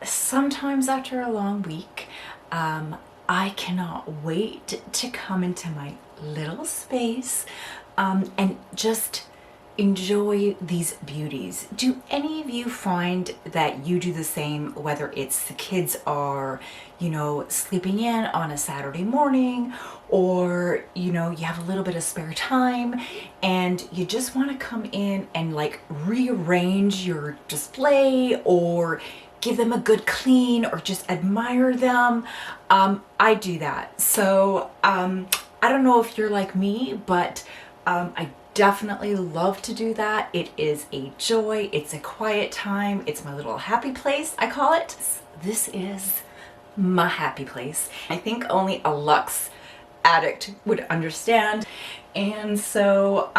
sometimes after a long week, I cannot wait to come into my little space and just enjoy these beauties. Do any of you find that you do the same, whether it's the kids are, sleeping in on a Saturday morning, or, you have a little bit of spare time and you just want to come in and like rearrange your display or give them a good clean or just admire them? I do that. So I don't know if you're like me, but I definitely love to do that. It is a joy. It's a quiet time. It's my little happy place, I call it. This is my happy place. I think only a luxe addict would understand. And so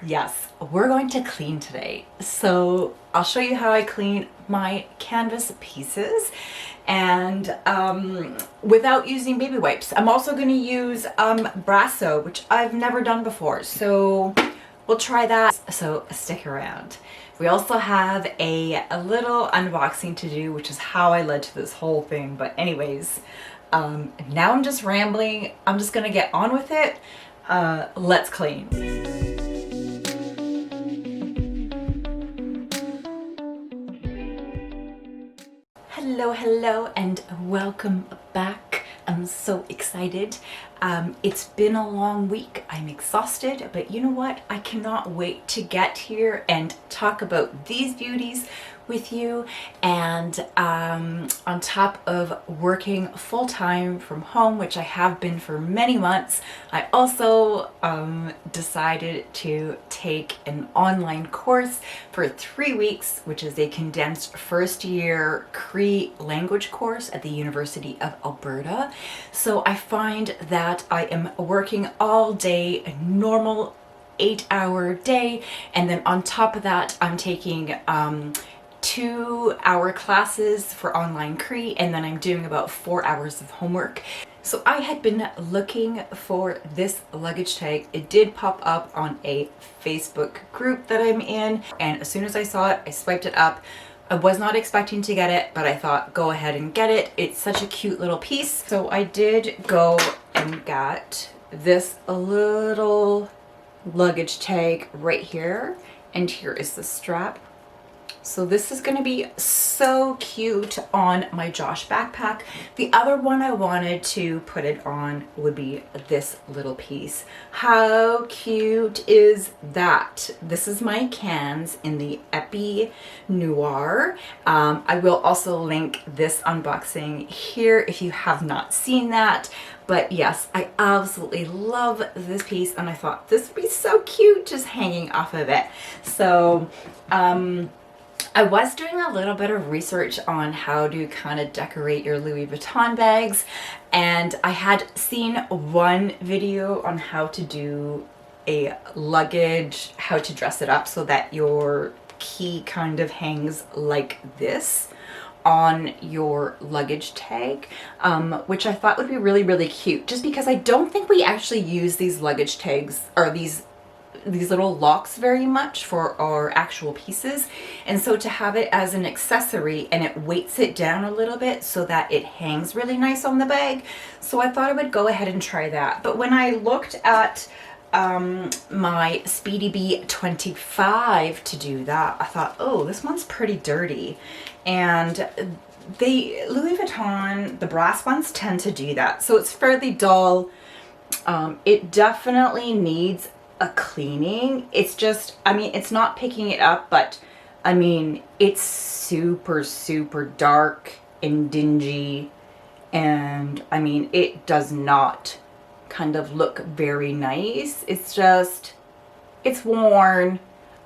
yes, we're going to clean today. So I'll show you how I clean my canvas pieces, and without using baby wipes. I'm also going to use Brasso, which I've never done before, so we'll try that. So stick around. We also have a little unboxing to do, which is how I led to this whole thing. But anyways, now I'm just rambling. I'm just gonna get on with it. Let's clean. Hello, and welcome back. I'm so excited. It's been a long week. I'm exhausted, but you know what? I cannot wait to get here and talk about these beauties with you. And on top of working full-time from home, which I have been for many months, I also decided to take an online course for 3 weeks, which is a condensed first year Cree language course at the University of Alberta. So I find that I am working all day, a normal 8-hour day, and then on top of that I'm taking 2-hour classes for online Cree, and then I'm doing about 4 hours of homework. So I had been looking for this luggage tag. It did pop up on a Facebook group that I'm in, and as soon as I saw it, I swiped it up. I was not expecting to get it, but I thought go ahead and get it. It's such a cute little piece. So I did go and got this little luggage tag right here, and here is the strap. So this is going to be so cute on my Josh backpack. The other one I wanted to put it on would be this little piece. How cute is that? This is my cans in the Epi Noir. I will also link this unboxing here if you have not seen that. But yes, I absolutely love this piece, and I thought this would be so cute just hanging off of it. So I was doing a little bit of research on how to kind of decorate your Louis Vuitton bags, and I had seen one video on how to do a luggage, how to dress it up so that your key kind of hangs like this on your luggage tag, which I thought would be really, really cute, just because I don't think we actually use these luggage tags or these little locks very much for our actual pieces. And so to have it as an accessory, and it weights it down a little bit so that it hangs really nice on the bag. So I thought I would go ahead and try that. But when I looked at my Speedy Bee 25 to do that, I thought, oh, this one's pretty dirty. And Louis Vuitton, the brass ones tend to do that. So it's fairly dull. It definitely needs a cleaning. It's just, I mean, it's not picking it up, but I mean, it's super, super dark and dingy, and I mean, it does not kind of look very nice. It's just, it's worn.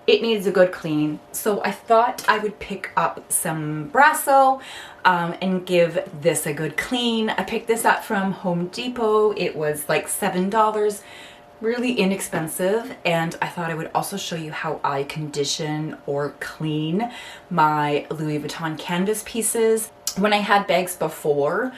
It needs a good clean. So I thought I would pick up some Brasso and give this a good clean. I picked this up from Home Depot. It was like $7. Really inexpensive, and I thought I would also show you how I condition or clean my Louis Vuitton canvas pieces. When I had bags before,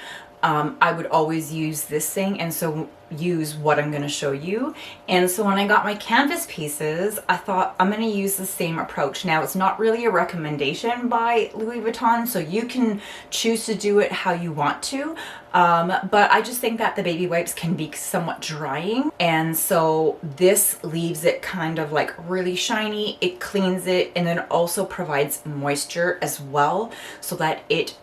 I would always use this thing, and so use what I'm going to show you. And so when I got my canvas pieces, I thought I'm going to use the same approach. Now, it's not really a recommendation by Louis Vuitton, so you can choose to do it how you want to. But I just think that the baby wipes can be somewhat drying, and so this leaves it kind of like really shiny. It cleans it, and then also provides moisture as well, so that it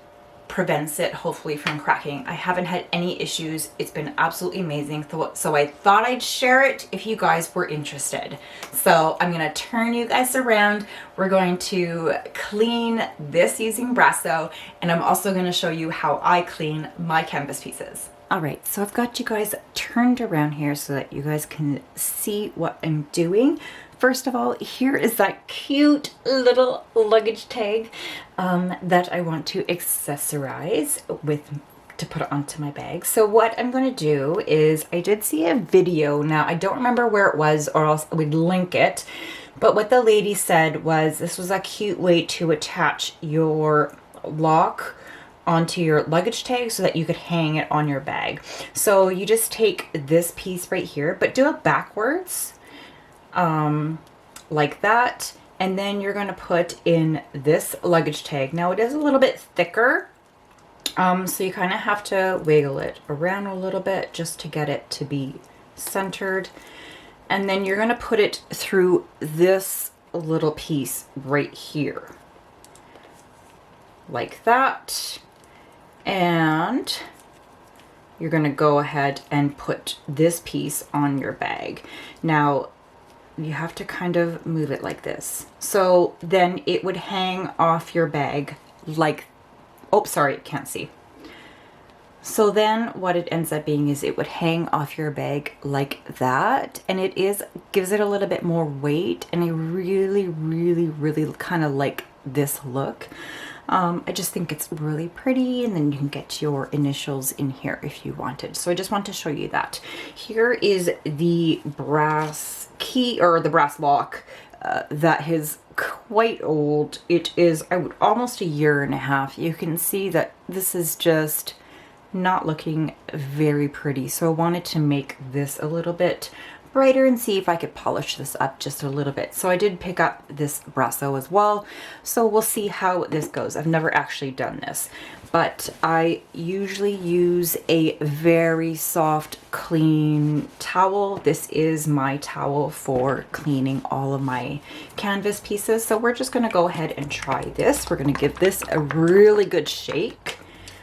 prevents it hopefully from cracking. I haven't had any issues. It's been absolutely amazing. So I thought I'd share it if you guys were interested. So I'm gonna turn you guys around. We're going to clean this using Brasso, and I'm also gonna show you how I clean my canvas pieces. All right, so I've got you guys turned around here so that you guys can see what I'm doing. First of all, here is that cute little luggage tag that I want to accessorize with to put onto my bag. So what I'm going to do is, I did see a video. Now, I don't remember where it was, or else I would link it. But what the lady said was this was a cute way to attach your lock onto your luggage tag so that you could hang it on your bag. So you just take this piece right here, but do it backwards. Like that, and then you're going to put in this luggage tag. Now it is a little bit thicker, so you kind of have to wiggle it around a little bit just to get it to be centered, and then you're going to put it through this little piece right here like that, and you're going to go ahead and put this piece on your bag. Now you have to kind of move it like this. So then it would hang off your bag like, oh, sorry, can't see. So then what it ends up being is it would hang off your bag like that. And it gives it a little bit more weight. And I really, really, really kind of like this look. I just think it's really pretty, and then you can get your initials in here if you wanted. So I just want to show you that. Here is the brass key, or the brass lock that is quite old. It is almost a year and a half. You can see that this is just not looking very pretty. So I wanted to make this a little bit brighter and see if I could polish this up just a little bit. So I did pick up this Brasso as well. So we'll see how this goes. I've never actually done this, but I usually use a very soft, clean towel. This is my towel for cleaning all of my canvas pieces. So we're just gonna go ahead and try this. We're gonna give this a really good shake.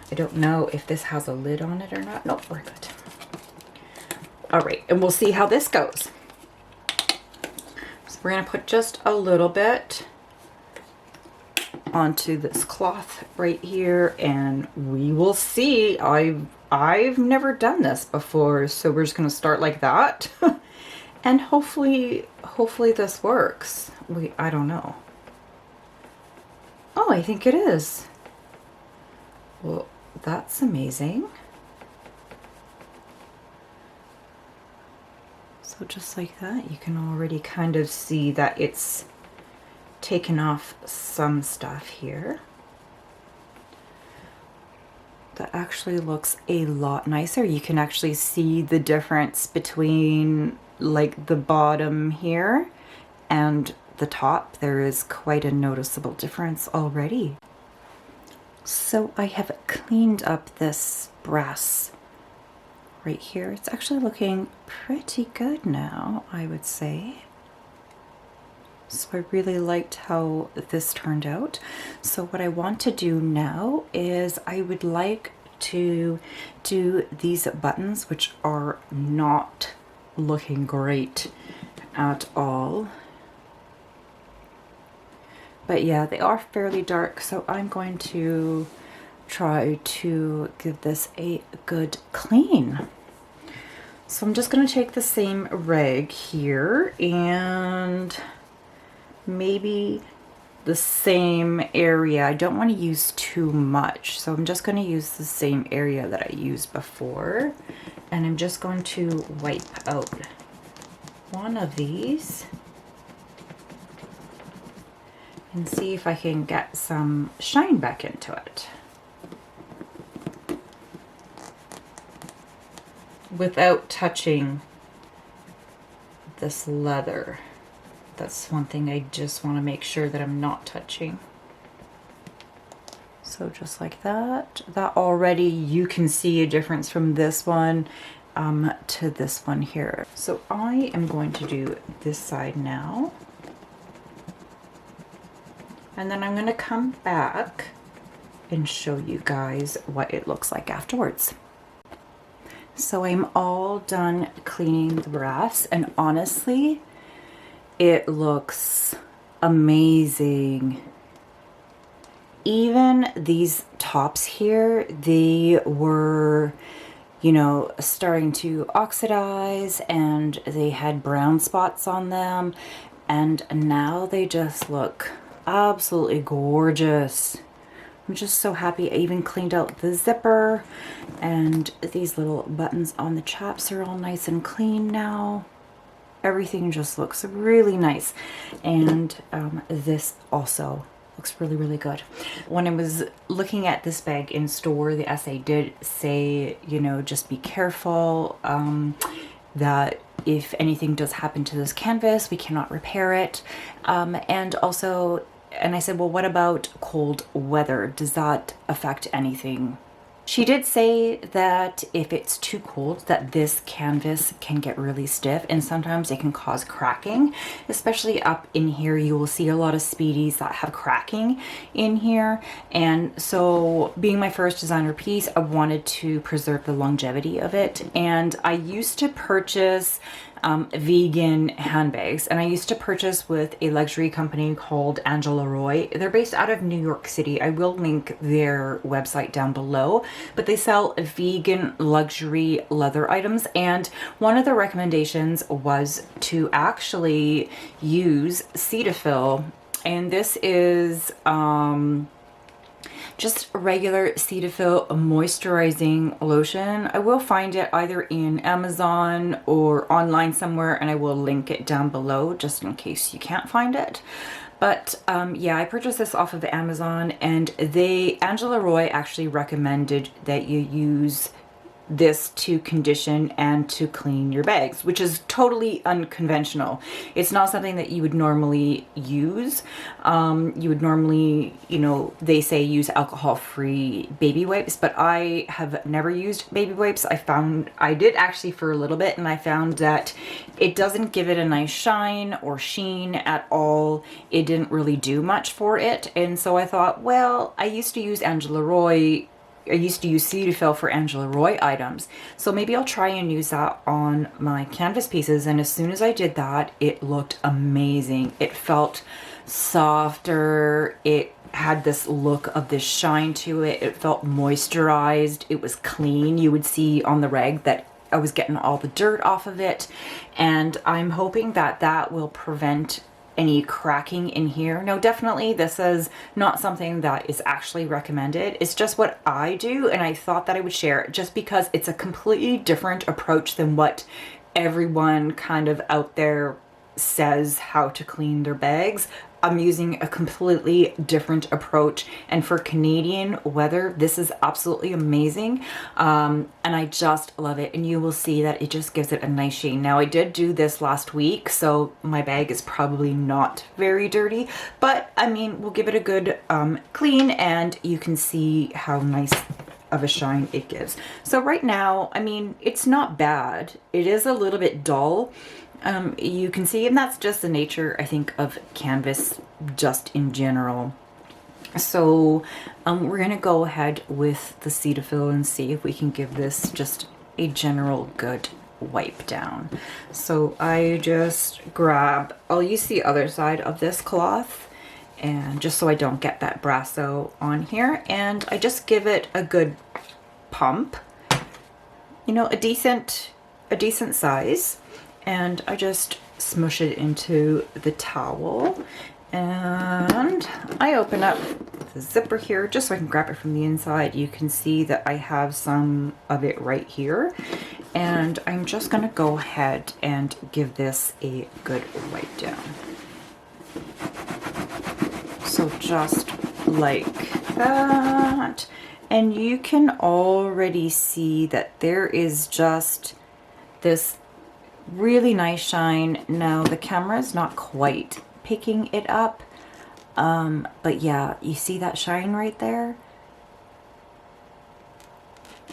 I don't know if this has a lid on it or not. Nope, we're good. All right, and we'll see how this goes. So we're gonna put just a little bit onto this cloth right here, and we will see. I've never done this before, so we're just gonna start like that. And hopefully this works. I don't know. Oh, I think it is. Well, that's amazing. So just like that, you can already kind of see that it's taken off some stuff here. That actually looks a lot nicer. You can actually see the difference between like the bottom here and the top. There is quite a noticeable difference already. So I have cleaned up this brass right here. It's actually looking pretty good now, I would say. So I really liked how this turned out. So what I want to do now is I would like to do these buttons, which are not looking great at all. But yeah, they are fairly dark, so I'm going to try to give this a good clean. So I'm just going to take the same rag here and maybe the same area. I don't want to use too much, so I'm just going to use the same area that I used before, and I'm just going to wipe out one of these and see if I can get some shine back into it. without touching this leather. That's one thing I just want to make sure that I'm not touching. So just like that. That already you can see a difference from this one to this one here. So I am going to do this side now. And then I'm going to come back and show you guys what it looks like afterwards. So I'm all done cleaning the brass, and honestly, it looks amazing. Even these tops here, they were, you know, starting to oxidize and they had brown spots on them, and now they just look absolutely gorgeous. I'm just so happy. I even cleaned out the zipper, and these little buttons on the chaps are all nice and clean now. Everything just looks really nice, and this also looks really, really good. When I was looking at this bag in store, the essay did say, you know, just be careful that if anything does happen to this canvas, we cannot repair it. And also, and I said, well, what about cold weather? Does that affect anything? She did say that if it's too cold, that this canvas can get really stiff, and sometimes it can cause cracking, especially up in here. You will see a lot of speedies that have cracking in here. And so being my first designer piece, I wanted to preserve the longevity of it. And I used to purchase vegan handbags, and I used to purchase with a luxury company called Angela Roy. They're based out of New York City. I will link their website down below, but they sell vegan luxury leather items, and one of the recommendations was to actually use Cetaphil, and this is just regular Cetaphil moisturizing lotion. I will find it either in Amazon or online somewhere, and I will link it down below just in case you can't find it. But yeah, I purchased this off of Amazon, and Angela Roy actually recommended that you use this to condition and to clean your bags, which is totally unconventional. It's not something that you would normally use. You would normally, you know, they say use alcohol-free baby wipes, but I have never used baby wipes. I did actually for a little bit, and I found that it doesn't give it a nice shine or sheen at all. It didn't really do much for it. And so I thought, well, I used to use Cetaphil for Angela Roy items, so maybe I'll try and use that on my canvas pieces. And as soon as I did that, it looked amazing. It felt softer. It had this look of this shine to it. It felt moisturized. It was clean. You would see on the rag that I was getting all the dirt off of it, and I'm hoping that that will prevent any cracking in here. Now, definitely this is not something that is actually recommended. It's just what I do, and I thought that I would share it just because it's a completely different approach than what everyone kind of out there says how to clean their bags. I'm using a completely different approach, and for Canadian weather, this is absolutely amazing. And I just love it, and you will see that it just gives it a nice sheen. Now, I did do this last week, so my bag is probably not very dirty, but I mean, we'll give it a good clean, and you can see how nice of a shine it gives. So right now, I mean, it's not bad. It is a little bit dull. You can see, and that's just the nature, I think, of canvas just in general. So we're gonna go ahead with the Cetaphil and see if we can give this just a general good wipe down. So I just grab, I'll use the other side of this cloth, and just so I don't get that brasso on here, and I just give it a good pump, you know, a decent size. And I just smush it into the towel, and I open up the zipper here just so I can grab it from the inside. You can see that I have some of it right here, and I'm just going to go ahead and give this a good wipe down. So just like that, and you can already see that there is just this really nice shine. Now the camera is not quite picking it up, but yeah, you see that shine right there?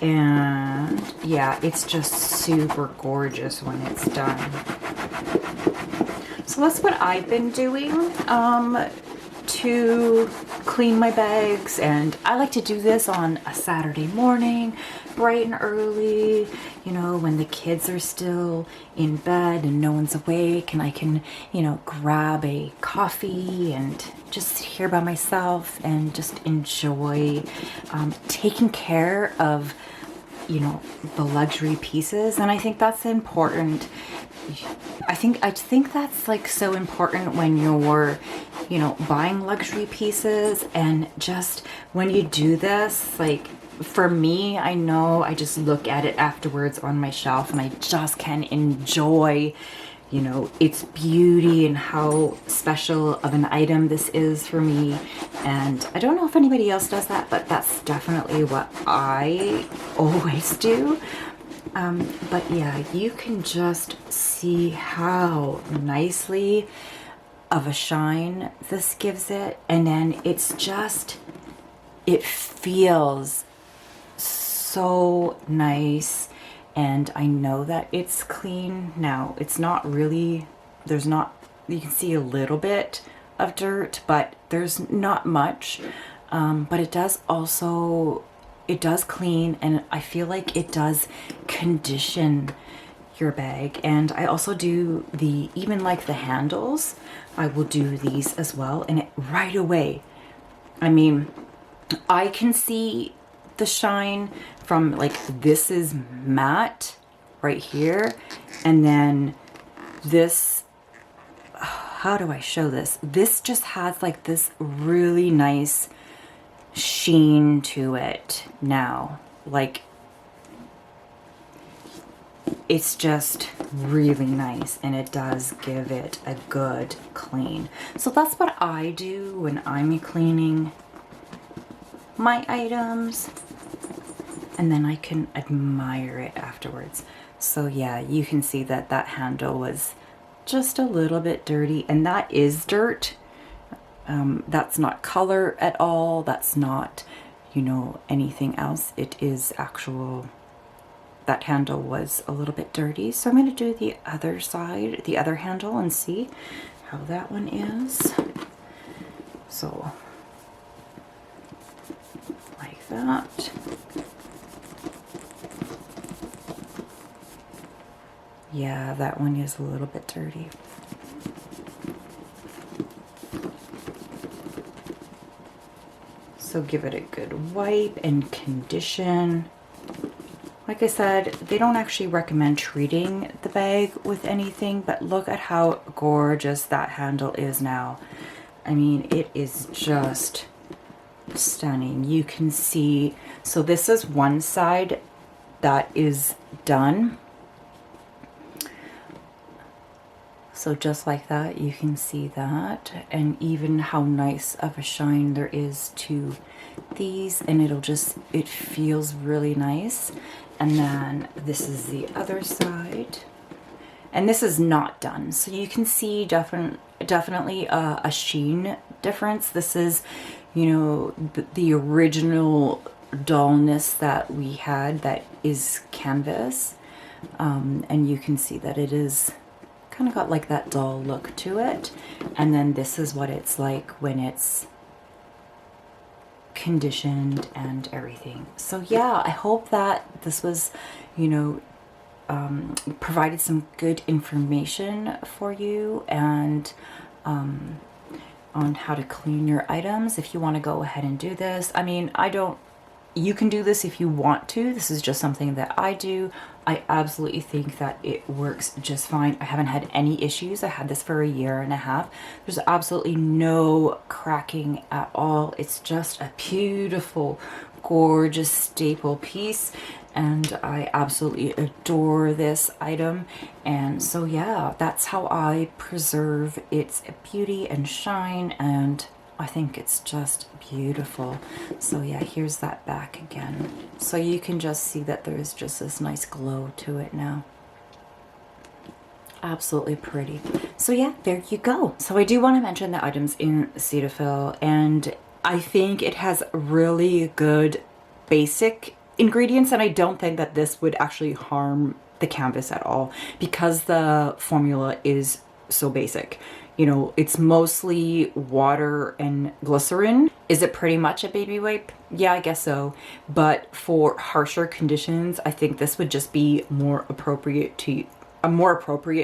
And yeah, it's just super gorgeous when it's done. So that's what I've been doing to clean my bags, and I like to do this on a Saturday morning, bright and early, you know, when the kids are still in bed and no one's awake, and I can, you know, grab a coffee and just sit here by myself and just enjoy taking care of, you know, the luxury pieces. And I think that's important. I think that's like so important when you're, you know, buying luxury pieces, and just when you do this, like for me, I know I just look at it afterwards on my shelf and I just can enjoy, you know, its beauty and how special of an item this is for me. And I don't know if anybody else does that, but that's definitely what I always do. But yeah, you can just see how nicely of a shine this gives it. And then it's just, it feels so nice. And I know that it's clean. Now, it's not really, there's not, you can see a little bit of dirt, but there's not much. But it does also, it does clean, and I feel like it does condition your bag. And I also do the, even like the handles, I will do these as well, and it right away, I mean, I can see the shine from, like, this is matte right here, and then this, how do I show this? This just has like this really nice sheen to it now. Like, it's just really nice, and it does give it a good clean. So that's what I do when I'm cleaning my items, and then I can admire it afterwards. So yeah, you can see that that handle was just a little bit dirty, and that is dirt. That's not color at all. That's not, you know, anything else. It is actual, that handle was a little bit dirty. So I'm going to do the other side, the other handle, and see how that one is. So like that. Yeah, that one is a little bit dirty. So give it a good wipe and condition. Like I said, they don't actually recommend treating the bag with anything, but look at how gorgeous that handle is now. I mean, it is just stunning. You can see, so this is one side that is done. So just like that, you can see that, and even how nice of a shine there is to these, and it'll just, it feels really nice. And then this is the other side, and this is not done, so you can see definitely a sheen difference. This is, you know, the original dullness that we had, that is canvas, and you can see that it is kind of got like that dull look to it. And then this is what it's like when it's conditioned and everything. So yeah, I hope that this was, you know, provided some good information for you, and on how to clean your items. If you want to go ahead and do this, I mean, you can do this if you want to. This is just something that I do. I absolutely think that it works just fine. I haven't had any issues. I had this for 1.5 years. There's absolutely no cracking at all. It's just a beautiful, gorgeous staple piece, and I absolutely adore this item. And so yeah, that's how I preserve its beauty and shine, and I think it's just beautiful. So yeah, here's that back again. So you can just see that there's just this nice glow to it now. Absolutely pretty. So yeah, there you go. So I do want to mention the items in Cetaphil, and I think it has really good basic ingredients, and I don't think that this would actually harm the canvas at all because the formula is so basic. You know, it's mostly water and glycerin. Is it pretty much a baby wipe? Yeah, I guess so. But for harsher conditions, I think this would just be more appropriate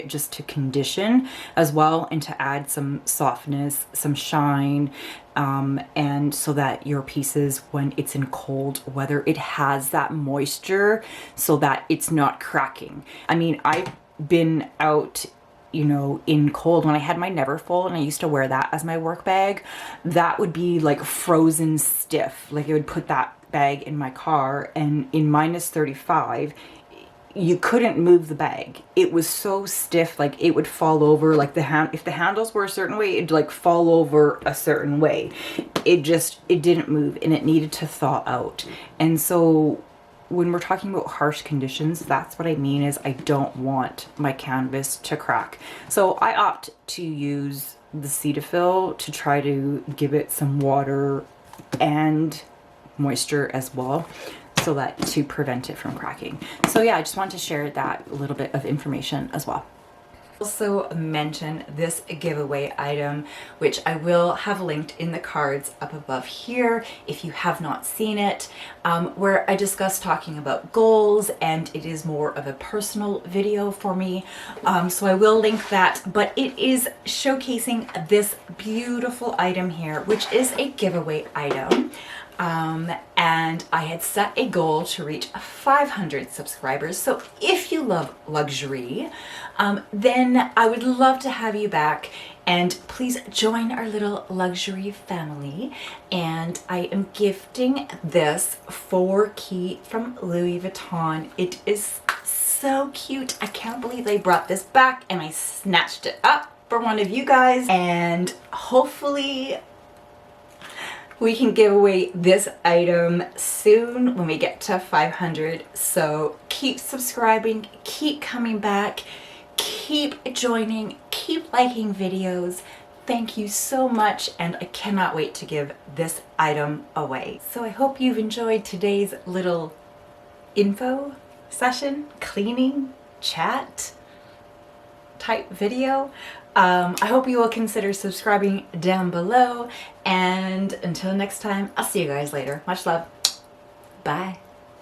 just to condition as well, and to add some softness, some shine, and so that your pieces, when it's in cold weather, it has that moisture so that it's not cracking. I mean, I've been out, you know, in cold when I had my Neverfull and I used to wear that as my work bag. That would be like frozen stiff. Like, I would put that bag in my car, and in -35 you couldn't move the bag. It was so stiff, like it would fall over. Like if the handles were a certain way, it'd like fall over a certain way. It didn't move, and it needed to thaw out. And so when we're talking about harsh conditions, that's what I mean, is I don't want my canvas to crack. So I opt to use the Cetaphil to try to give it some water and moisture as well, so that to prevent it from cracking. So yeah, I just wanted to share that little bit of information as well. Also mention this giveaway item, which I will have linked in the cards up above here if you have not seen it, where I discuss talking about goals, and it is more of a personal video for me. So I will link that, but it is showcasing this beautiful item here, which is a giveaway item. And I had set a goal to reach 500 subscribers. So if you love luxury, then I would love to have you back, and please join our little luxury family. And I am gifting this 4 key from Louis Vuitton. It is so cute. I can't believe they brought this back, and I snatched it up for one of you guys, and hopefully we can give away this item soon when we get to 500. So keep subscribing, keep coming back, keep joining, keep liking videos. Thank you so much, and I cannot wait to give this item away. So I hope you've enjoyed today's little info session, cleaning, chat type video. I hope you will consider subscribing down below, and until next time, I'll see you guys later. Much love. Bye.